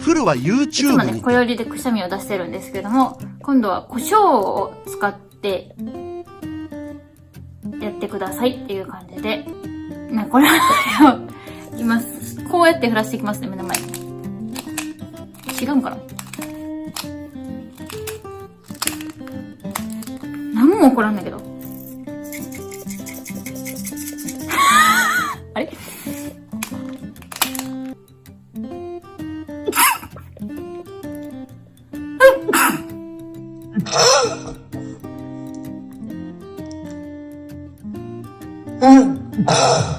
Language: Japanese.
フルは YouTube いつもね、に。小よりでくしゃみを出してるんですけども、今度は胡椒を使ってやってくださいっていう感じで、これはいきます。こうやって振らしていきますね、目の前に。違うんかな。何も起こらんだけど。あれうん